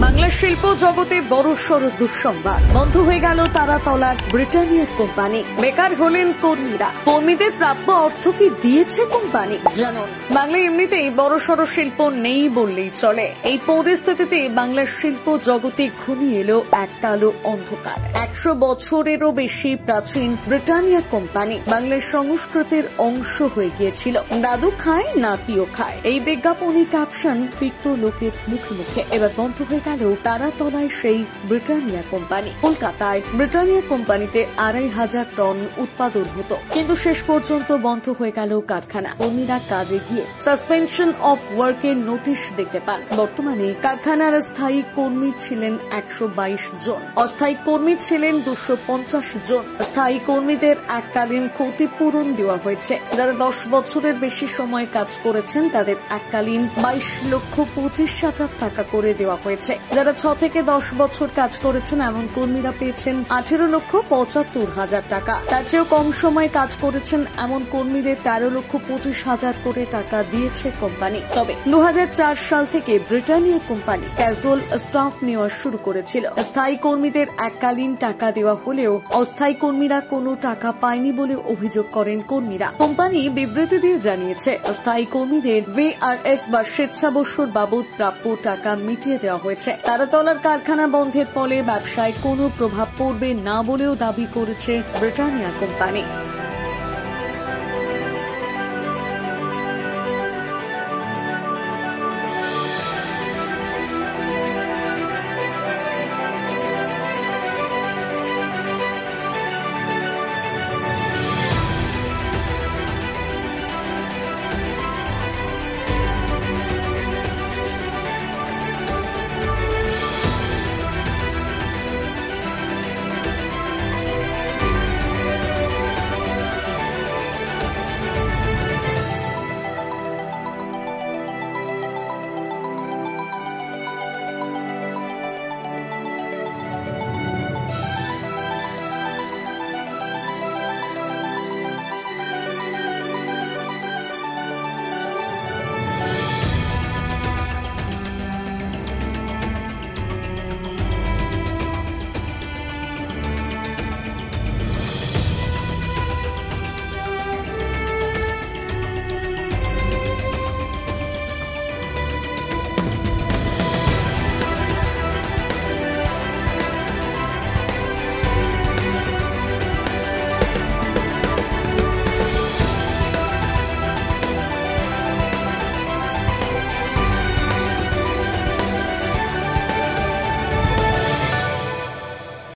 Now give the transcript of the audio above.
বাংলা শিল্প জগতে বড়সড় দুঃসংবাদ। বন্ধ হয়ে গেল তারাতলার ব্রিটানিয়ার কোম্পানি। বেকার হলেন কর্মীরা। কর্মীদের প্রাপ্য অর্থ কি দিয়েছে কোম্পানি জানুন। বাংলা এমনিতেই বড়সড় শিল্প নেই বললেই চলে। এই পরিস্থিতিতে বাংলার শিল্প জগতে ঘনিয়ে এলো এক কালো অন্ধকার। 100 বছরেরও বেশি প্রাচীন ব্রিটানিয়া কোম্পানি বাংলার সংস্কৃতির অংশ হয়ে গিয়েছিল। দাদু খায়, নাতিও খায়, এই বিজ্ঞাপনী ক্যাপশন ফিরত লোকের মুখে মুখে। এবার বন্ধ হয়ে গেল তারাতলায় সেই ব্রিটানিয়া কোম্পানি। কলকাতায় ব্রিটানিয়া কোম্পানিতে 2500 টন উৎপাদন হতো, কিন্তু শেষ পর্যন্ত বন্ধ হয়ে গেল কারখানা। কর্মীরা কাজে গিয়ে সাসপেনশন অফ ওয়ার্কের নোটিশ দেখতে পান। বর্তমানে কারখানার স্থায়ী কর্মী ছিলেন 122 জন, অস্থায়ী কর্মী ছিলেন 250 জন। স্থায়ী কর্মীদের এককালীন ক্ষতিপূরণ দেওয়া হয়েছে। যারা 10 বছরের বেশি সময় কাজ করেছেন তাদের এককালীন 22,25,000 টাকা করে দেওয়া হয়েছে। যারা 6 থেকে 10 বছর কাজ করেছেন এমন কর্মীরা পেয়েছেন 18,75,000 টাকা। তার চেয়েও কম সময় কাজ করেছেন এমন কর্মীদের 13,25,000 করে টাকা দিয়েছে কোম্পানি। তবে 2004 সাল থেকে ব্রিটানিয়া কোম্পানি ক্যাজুয়াল স্টাফ নেওয়া শুরু করেছিল। স্থায়ী কর্মীদের এককালীন টাকা দেওয়া হলেও অস্থায়ী কর্মীরা কোনো টাকা পায়নি বলে অভিযোগ করেন কর্মীরা। কোম্পানি বিবৃতি দিয়ে জানিয়েছে, স্থায়ী কর্মীদের VRS বা স্বেচ্ছাবসর বাবদ প্রাপ্য টাকা মিটিয়ে দেওয়া হয়েছে। তারাতলার কারখানা বন্ধের ফলে ব্যবসায় কোনো প্রভাব পড়বে না বলেও দাবি করেছে ব্রিটানিয়া কোম্পানি।